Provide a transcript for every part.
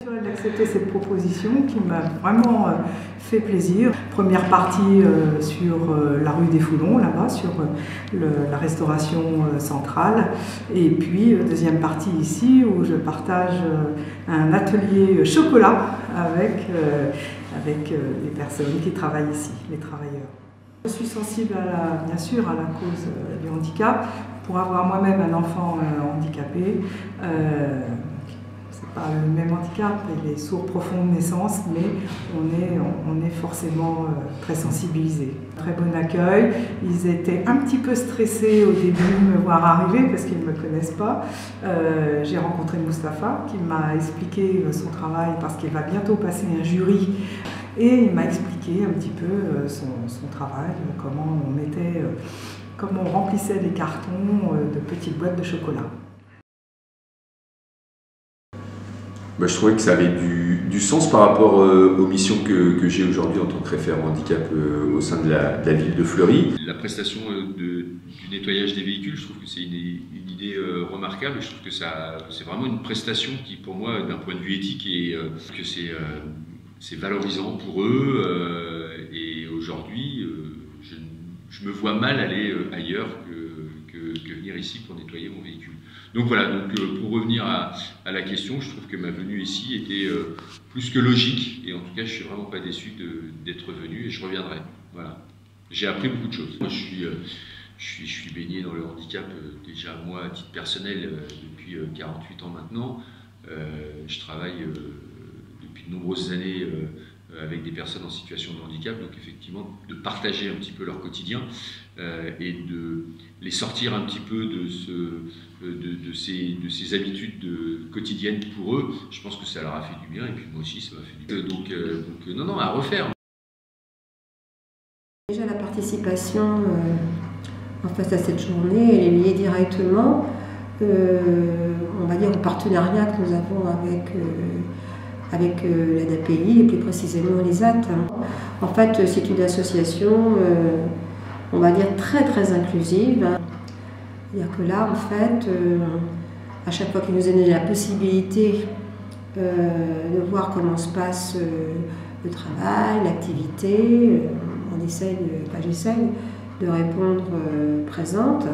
Elle a accepté cette proposition qui m'a vraiment fait plaisir. Première partie sur la rue des Foulons, là-bas, sur la restauration centrale. Et puis deuxième partie ici où je partage un atelier chocolat avec les personnes qui travaillent ici, les travailleurs. Je suis sensible bien sûr à la cause du handicap. Pour avoir moi-même un enfant handicapé, c'est pas le même handicap, il est sourd profond de naissance, mais on est forcément très sensibilisé. Très bon accueil, ils étaient un petit peu stressés au début de me voir arriver parce qu'ils ne me connaissent pas. J'ai rencontré Moustapha qui m'a expliqué son travail parce qu'il va bientôt passer un jury. Et il m'a expliqué un petit peu son travail, comment on remplissait les cartons de petites boîtes de chocolat. Je trouvais que ça avait du sens par rapport aux missions que j'ai aujourd'hui en tant que référent handicap au sein de la ville de Fleury. La prestation du nettoyage des véhicules, je trouve que c'est une idée remarquable. Je trouve que c'est vraiment une prestation qui, pour moi, d'un point de vue éthique, que c'est valorisant pour eux. Et aujourd'hui, je me vois mal aller ailleurs que venir ici pour nettoyer mon véhicule. Donc voilà, pour revenir à la question, je trouve que ma venue ici était plus que logique, et en tout cas je suis vraiment pas déçu d'être venu, et je reviendrai. Voilà. J'ai appris beaucoup de choses. Moi je suis baigné dans le handicap déjà moi à titre personnel depuis 48 ans maintenant. Je travaille depuis de nombreuses années avec des personnes en situation de handicap, donc effectivement de partager un petit peu leur quotidien et de les sortir un petit peu de ces habitudes quotidiennes pour eux. Je pense que ça leur a fait du bien, et puis moi aussi ça m'a fait du bien. Donc non, à refaire. Déjà la participation en face à cette journée, elle est liée directement, on va dire, au partenariat que nous avons avec l'ADAPI et plus précisément l'ESAT. En fait, c'est une association, on va dire, très inclusive. C'est-à-dire que là, en fait, à chaque fois qu'il nous est donné la possibilité de voir comment se passe le travail, l'activité, j'essaye de répondre présente.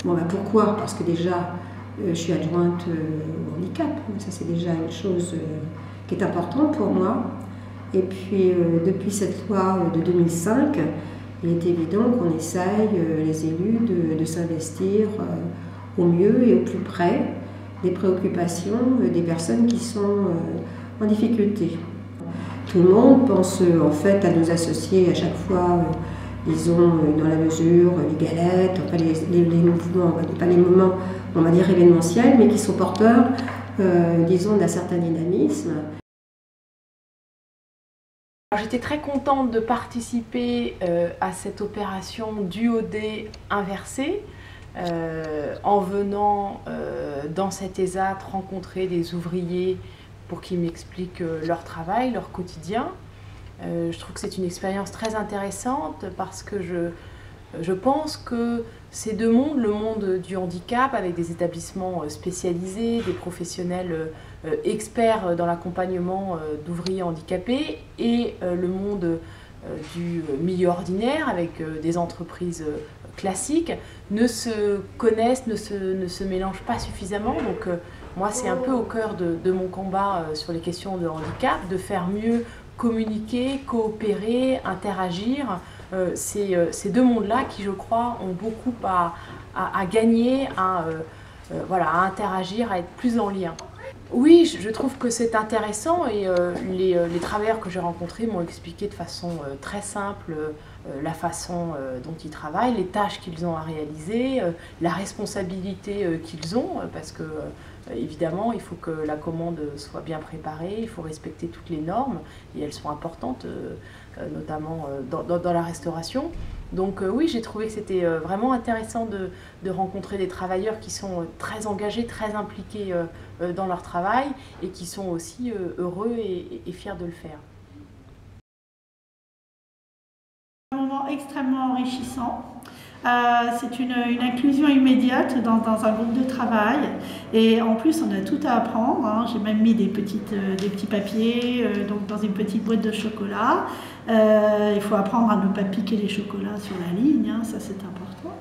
Bon, pourquoi? Parce que déjà, je suis adjointe au handicap, ça c'est déjà une chose qui est importante pour moi. Et puis depuis cette loi de 2005, il est évident qu'on essaye, les élus, de s'investir au mieux et au plus près des préoccupations des personnes qui sont en difficulté. Tout le monde pense en fait à nos associés à chaque fois, disons, dans la mesure, les galettes, enfin les mouvements, pas les moments, on va dire événementiels, mais qui sont porteurs, disons, d'un certain dynamisme. J'étais très contente de participer à cette opération du OD inversé, en venant dans cet ESAT rencontrer des ouvriers pour qu'ils m'expliquent leur travail, leur quotidien. Je trouve que c'est une expérience très intéressante parce que je pense que ces deux mondes, le monde du handicap avec des établissements spécialisés, des professionnels experts dans l'accompagnement d'ouvriers handicapés, et le monde du milieu ordinaire avec des entreprises classiques, ne se connaissent, ne se mélangent pas suffisamment. Donc moi, c'est un peu au cœur de mon combat sur les questions de handicap, de faire mieux communiquer, coopérer, interagir. Ces deux mondes-là qui, je crois, ont beaucoup à gagner, à interagir, à être plus en lien. Oui, je trouve que c'est intéressant, et les travailleurs que j'ai rencontrés m'ont expliqué de façon très simple la façon dont ils travaillent, les tâches qu'ils ont à réaliser, la responsabilité qu'ils ont, parce que évidemment il faut que la commande soit bien préparée, il faut respecter toutes les normes, et elles sont importantes, notamment dans la restauration. Donc oui, j'ai trouvé que c'était vraiment intéressant de rencontrer des travailleurs qui sont très engagés, très impliqués dans leur travail, et qui sont aussi heureux et fiers de le faire. Un moment extrêmement enrichissant. C'est une inclusion immédiate dans un groupe de travail et en plus on a tout à apprendre, hein. J'ai même mis des petits papiers donc dans une petite boîte de chocolat. Il faut apprendre à ne pas piquer les chocolats sur la ligne, hein, ça c'est important.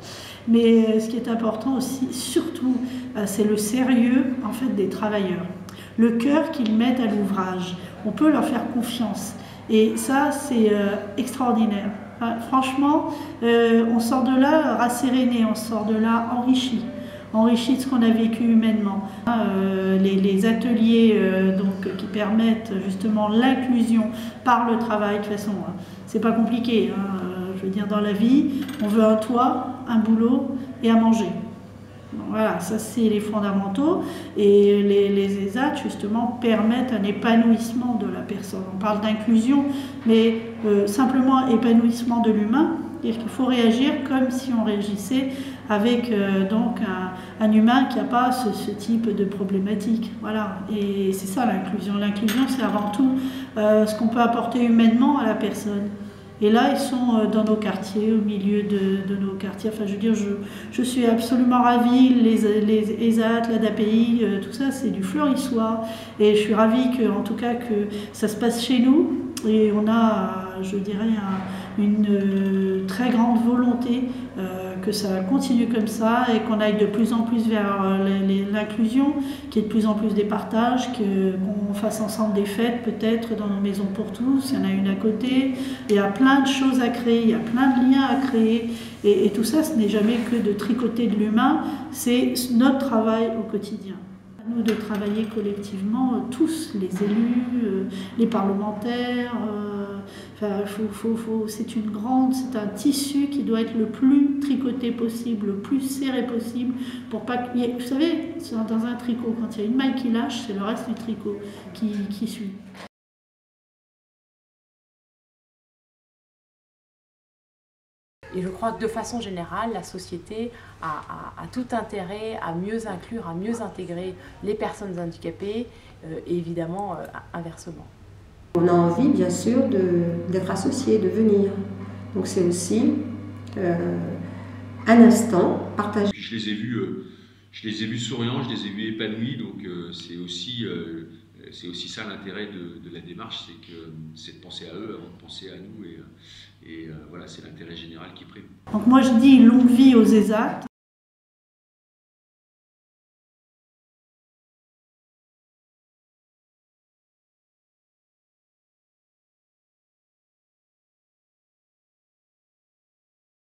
Mais ce qui est important aussi, surtout, c'est le sérieux en fait, des travailleurs, le cœur qu'ils mettent à l'ouvrage. On peut leur faire confiance et ça c'est extraordinaire. Franchement, on sort de là rasséréné, on sort de là enrichi de ce qu'on a vécu humainement. Les ateliers donc, qui permettent justement l'inclusion par le travail, de toute façon, c'est pas compliqué. Je veux dire, dans la vie, on veut un toit, un boulot et à manger. Voilà, ça c'est les fondamentaux et les ESAT justement permettent un épanouissement de la personne. On parle d'inclusion, mais simplement épanouissement de l'humain, c'est-à-dire qu'il faut réagir comme si on réagissait avec donc un humain qui n'a pas ce type de problématique. Voilà, et c'est ça l'inclusion. L'inclusion c'est avant tout ce qu'on peut apporter humainement à la personne. Et là, ils sont dans nos quartiers, au milieu de nos quartiers. Enfin, je veux dire, je suis absolument ravie. Les ESAT, l'ADAPI, tout ça, c'est du fleurissois. Et je suis ravie en tout cas, que ça se passe chez nous. Et on a, je dirais, une très grande volonté que ça continue comme ça et qu'on aille de plus en plus vers l'inclusion, qu'il y ait de plus en plus des partages, qu'on fasse ensemble des fêtes peut-être dans nos maisons pour tous, il y en a une à côté. Il y a plein de choses à créer, il y a plein de liens à créer et tout ça, ce n'est jamais que de tricoter de l'humain, c'est notre travail au quotidien. À nous de travailler collectivement, tous, les élus, les parlementaires, c'est un tissu qui doit être le plus tricoté possible, le plus serré possible, pour pas qu'il y ait, vous savez, dans un tricot, quand il y a une maille qui lâche, c'est le reste du tricot qui suit. Et je crois que de façon générale, la société a tout intérêt à mieux inclure, à mieux intégrer les personnes handicapées et évidemment inversement. On a envie bien sûr d'être associé, de venir. Donc c'est aussi un instant partagé. Je les ai vus souriants, je les ai vus épanouis, donc c'est aussi ça l'intérêt de la démarche, c'est de penser à eux avant de penser à nous et voilà, c'est l'intérêt général qui prime. Donc moi je dis longue vie aux ESAT.